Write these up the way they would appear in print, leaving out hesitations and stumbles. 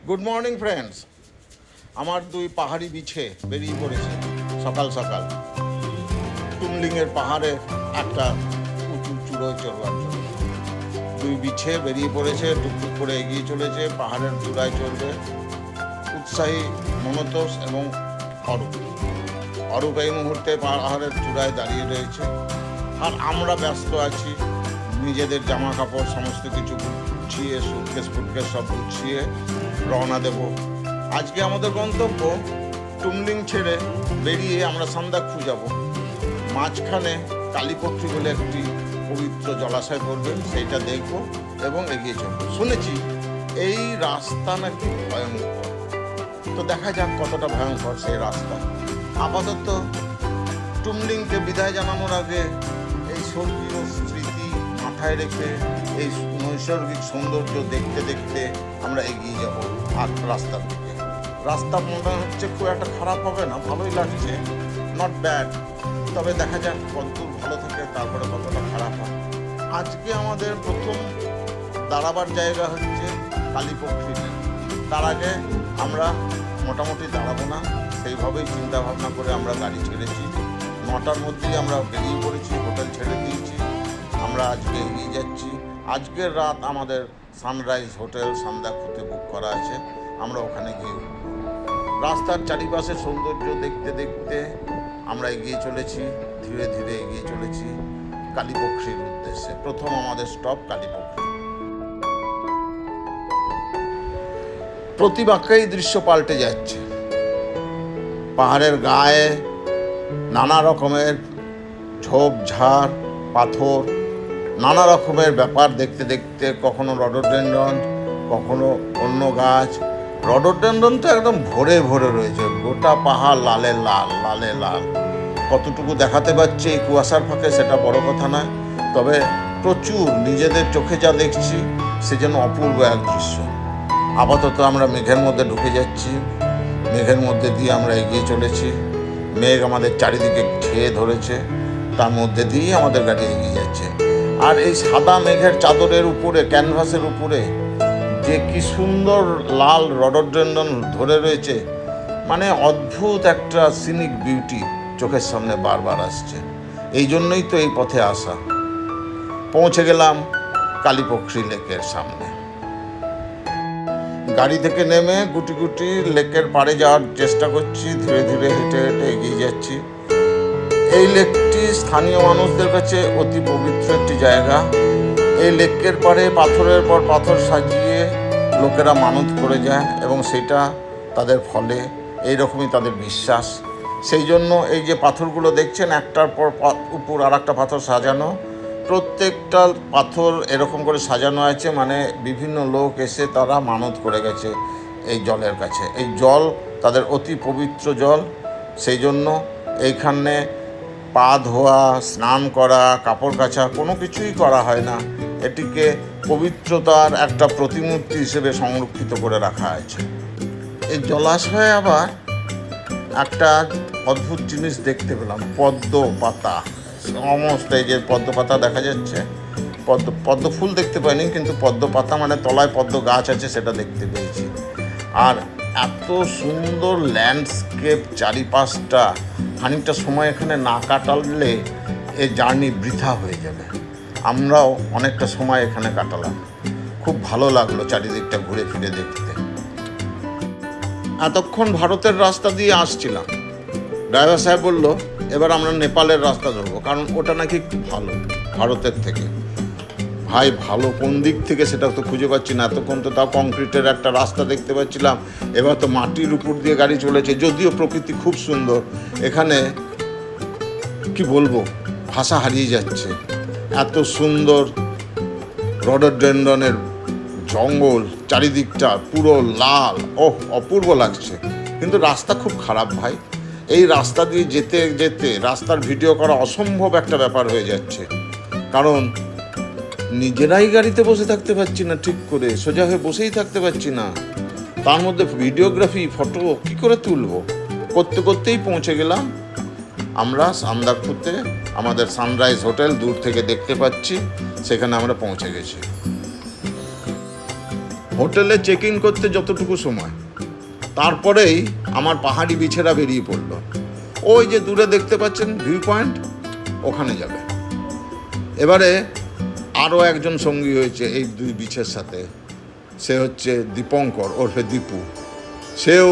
Good morning friends. আমার দুই পাহাড়ি বিছে বেরিয়ে পড়েছে সকাল সকাল টুমলিংয়ের পাহাড়ে একটা উঁচু চূড়োয় চড়বার জন্য। দুই বিছে বেরিয়ে পড়েছে, টুকটুক করে এগিয়ে চলেছে, পাহাড়ের চূড়ায় চড়বে। উৎসাহী মনতোষ এবং অরূপ এই মুহূর্তে পাহাড়ের চূড়ায় দাঁড়িয়ে রয়েছে, আর আমরা ব্যস্ত আছি নিজেদের জামা কাপড় সমস্ত কিছু গুছিয়ে, সুটকেস ফুটকেস সব গুছিয়ে রওনা দেব। আজকে আমাদের গন্তব্য টুমলিং ছেড়ে বেরিয়ে আমরা সান্দাকফু যাব। মাঝখানে কালীপক্ষী বলে একটি পবিত্র জলাশয় পড়বে, সেইটা দেখব এবং এগিয়ে চলব। শুনেছি এই রাস্তা নাকি ভয়ঙ্কর, তো দেখা যাক কতটা ভয়ঙ্কর সেই রাস্তা। আপাতত টুমলিংকে বিদায় জানানোর আগে এই স্বর্গীয় স্মৃতি মাথায় রেখে এই নৈসর্গিক সৌন্দর্য দেখতে দেখতে আমরা এগিয়ে যাব আর রাস্তার দিকে। রাস্তা মনে হচ্ছে খুব একটা খারাপ হবে না, ভালোই লাগছে, নট ব্যাড। তবে দেখা যাক কতদূর ভালো থাকে, তারপরে কতটা খারাপ হয়। আজকে আমাদের প্রথম দাঁড়াবার জায়গা হচ্ছে কালীপক্ষী। তার আগে আমরা মোটামুটি দাঁড়াবো না, সেইভাবেই চিন্তা ভাবনা করে আমরা গাড়ি ছেড়েছি। 9টার মধ্যেই আমরা বেরিয়ে পড়েছি, হোটেল ছেড়ে দিয়েছি, আমরা আজকে এগিয়ে যাচ্ছি। আজকের রাত আমাদের সানরাইজ হোটেল সান্দাকফুতে বুক করা আছে, আমরা ওখানে গিয়ে রাস্তার চারিপাশে সৌন্দর্য দেখতে দেখতে আমরা এগিয়ে চলেছি, ধীরে ধীরে এগিয়ে চলেছি কালীপক্ষীর উদ্দেশ্যে। প্রথম আমাদের স্টপ কালীপক্ষী। প্রতি বাক্যেই দৃশ্য পাল্টে যাচ্ছে। পাহাড়ের গায়ে নানা রকমের ঝোপঝাড়, পাথর, নানা রকমের ব্যাপার দেখতে দেখতে, কখনো রডোডেনড্রন, কখনো অন্য গাছ। রডোডেনড্রন তো একদম ভরে ভরে রয়েছে, গোটা পাহাড় লালে লাল, লালে লাল। কতটুকু দেখাতে পারছে এই কুয়াশার ফাঁকে সেটা বড় কথা নয়, তবে প্রচুর নিজেদের চোখে যা দেখছি সে যেন অপূর্ব এক দৃশ্য। আপাতত আমরা মেঘের মধ্যে ঢুকে যাচ্ছি, মেঘের মধ্যে দিয়ে আমরা এগিয়ে চলেছি। মেঘ আমাদের চারিদিকে ছেয়ে ধরেছে, তার মধ্যে দিয়েই আমাদের গাড়ি এগিয়ে যাচ্ছে। আর এই সাদা মেঘের চাদরের উপরে, ক্যানভাসের উপরে যে কি সুন্দর লাল রডোডেনড্রন ধরে রয়েছে, মানে অদ্ভুত একটা সিনিক বিউটি চোখের সামনে বারবার আসছে। এই জন্যই তো এই পথে আসা। পৌঁছে গেলাম কালীপক্ষী লেকের সামনে। গাড়ি থেকে নেমে গুটি গুটি লেকের পাড়ে যাওয়ার চেষ্টা করছি, ধীরে ধীরে হেঁটে হেঁটে এগিয়ে যাচ্ছি। এই লেকটি স্থানীয় মানুষদের কাছে অতি পবিত্র একটি জায়গা। এই লেকের পাড়ে পাথরের পর পাথর সাজিয়ে লোকেরা মানত করে যায় এবং সেটা তাদের ফলে, এইরকমই তাদের বিশ্বাস। সেই জন্য এই যে পাথরগুলো দেখছেন, একটার পর উপর আর একটা পাথর সাজানো, প্রত্যেকটা পাথর এরকম করে সাজানো আছে, মানে বিভিন্ন লোক এসে তারা মানত করে গেছে এই জলের কাছে। এই জল তাদের অতি পবিত্র জল, সেই জন্য এইখানে পা ধোয়া, স্নান করা, কাপড় কাচা কোনো কিছুই করা হয় না। এটিকে পবিত্রতার একটা প্রতিমূর্তি হিসেবে সংরক্ষিত করে রাখা আছে। এই জলাশয়ে আবার একটা অদ্ভুত জিনিস দেখতে পেলাম, পদ্ম পাতা। সমস্ত এই যে পদ্ম পাতা দেখা যাচ্ছে, পদ্ম ফুল দেখতে পাইনি, কিন্তু পদ্ম পাতা মানে তলায় পদ্ম গাছ আছে সেটা দেখতে পেয়েছি। আর এত সুন্দর ল্যান্ডস্কেপ চারিপাশটা, খানিকটা সময় এখানে না কাটালে এই জার্নি বৃথা হয়ে যাবে। আমরাও অনেকটা সময় এখানে কাটালাম, খুব ভালো লাগলো চারিদিকটা ঘুরে ফিরে দেখতে। এতক্ষণ ভারতের রাস্তা দিয়ে আসছিলাম, ড্রাইভার সাহেব বলল এবার আমরা নেপালের রাস্তা ধরবো, কারণ ওটা নাকি একটু ভালো ভারতের থেকে। ভাই ভালো কোন দিক থেকে সেটা তো খুঁজে পাচ্ছি না। এতক্ষণ তো তাও কংক্রিটের একটা রাস্তা দেখতে পাচ্ছিলাম, এবার তো মাটির উপর দিয়ে গাড়ি চলেছে। যদিও প্রকৃতি খুব সুন্দর, এখানে কি বলবো, ভাষা হারিয়ে যাচ্ছে। এত সুন্দর রডোডেনড্রনের জঙ্গল, চারিদিকটা পুরো লাল, অপূর্ব লাগছে। কিন্তু রাস্তা খুব খারাপ ভাই। এই রাস্তা দিয়ে যেতে যেতে রাস্তার ভিডিও করা অসম্ভব একটা ব্যাপার হয়ে যাচ্ছে, কারণ নিজেরাই গাড়িতে বসে থাকতে পারছি না ঠিক করে, সোজা হয়ে বসেই থাকতে পারছি না, তার মধ্যে ভিডিওগ্রাফি, ফটো কী করে তুলবো। করতে করতেই পৌঁছে গেলাম আমরা সান্দাকফুতে। আমাদের সানরাইজ হোটেল দূর থেকে দেখতে পাচ্ছি, সেখানে আমরা পৌঁছে গেছি। হোটেলে চেক ইন করতে যতটুকু সময়, তারপরেই আমার পাহাড়ি বিছেরা বেরিয়ে পড়লো। ওই যে দূরে দেখতে পাচ্ছেন ভিউ পয়েন্ট, ওখানে যাবে। এবারে আরও একজন সঙ্গী হয়েছে এই দুই বিছের সাথে, সে হচ্ছে দীপঙ্কর ওরফে দীপু। সেও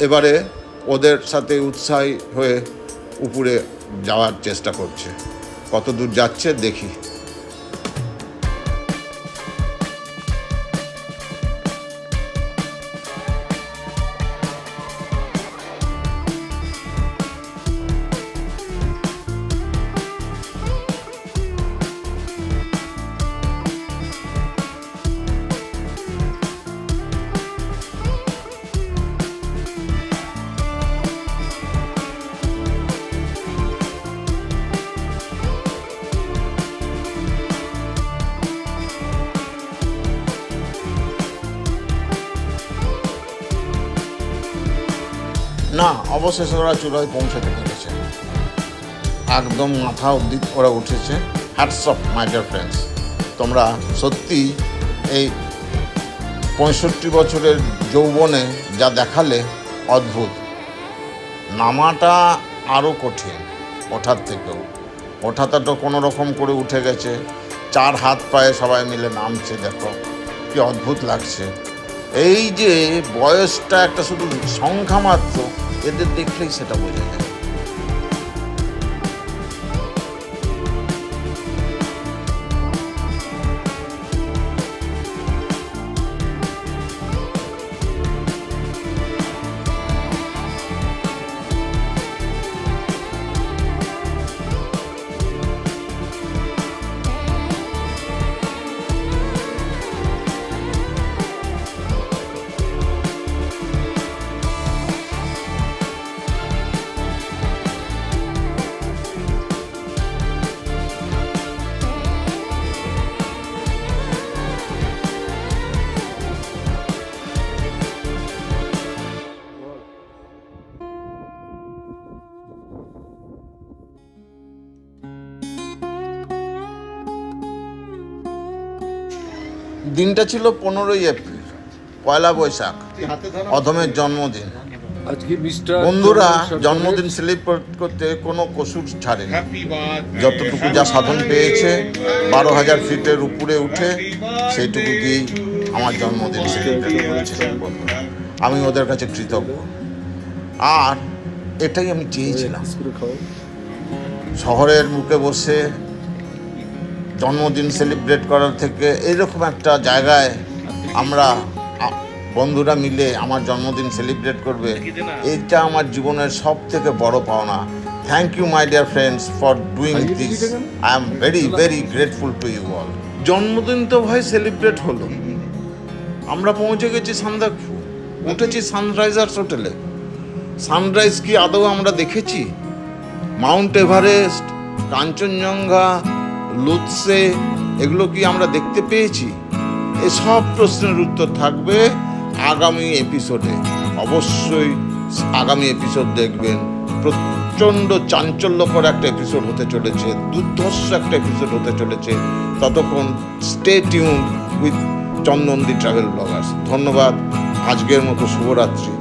এবারে ওদের সাথে উৎসাহী হয়ে উপরে যাওয়ার চেষ্টা করছে। কত দূর যাচ্ছে দেখি। না, অবশেষে ওরা চূড়ায় পৌঁছাতে পেরেছে, একদম মাথা অবধি ওরা উঠেছে। Hats of my dear friends, তোমরা সত্যি এই 65 বছরের যৌবনে যা দেখালে অদ্ভুত। নামাটা আরও কঠিন ওঠার থেকেও। ওঠাটা তো কোনো রকম করে উঠে গেছে, 4 হাত পায়ে সবাই মিলে নামছে, দেখো কি অদ্ভুত লাগছে। এই যে বয়সটা একটা শুধু সংখ্যা মাত্র, এদের দেখলেই সেটা বোঝা যায়। দিনটা ছিল 15ই এপ্রিল, পয়লা বৈশাখ, অধমের জন্মদিন। বন্ধুরা জন্মদিন সেলিব্রেট করতে কোনো কসুর ছাড়েনি। যতটুকু যা সাধন পেয়েছে 12,000 ফিটের উপরে উঠে, সেইটুকু দিয়েই আমার জন্মদিন সেলিব্রেট করেছে। আমি ওদের কাছে কৃতজ্ঞ। আর এটাই আমি চেয়েছিলাম, শহরের বুকে বসে জন্মদিন সেলিব্রেট করার থেকে এইরকম একটা জায়গায় আমরা বন্ধুরা মিলে আমার জন্মদিন সেলিব্রেট করবে, এটা আমার জীবনের সব থেকে বড় পাওনা। Thank you my dear friends for doing this. I am very very grateful to you all. জন্মদিন তো ভাই সেলিব্রেট হলো, আমরা পৌঁছে গেছি সান্দাকফু, উঠেছি সানরাইজার্স হোটেলে। সানরাইজ কি আদৌ আমরা দেখেছি? মাউন্ট এভারেস্ট, কাঞ্চনজঙ্ঘা, লুৎসে, এগুলো কি আমরা দেখতে পেয়েছি? এসব প্রশ্নের উত্তর থাকবে আগামী এপিসোডে। অবশ্যই আগামী এপিসোড দেখবেন। প্রচণ্ড চাঞ্চল্যকর একটা এপিসোড হতে চলেছে, দুর্ধর্ষ একটা এপিসোড হতে চলেছে। ততক্ষণ stay tune with Chandan the travel Bloggers. ধন্যবাদ, আজকের মতো শুভরাত্রি।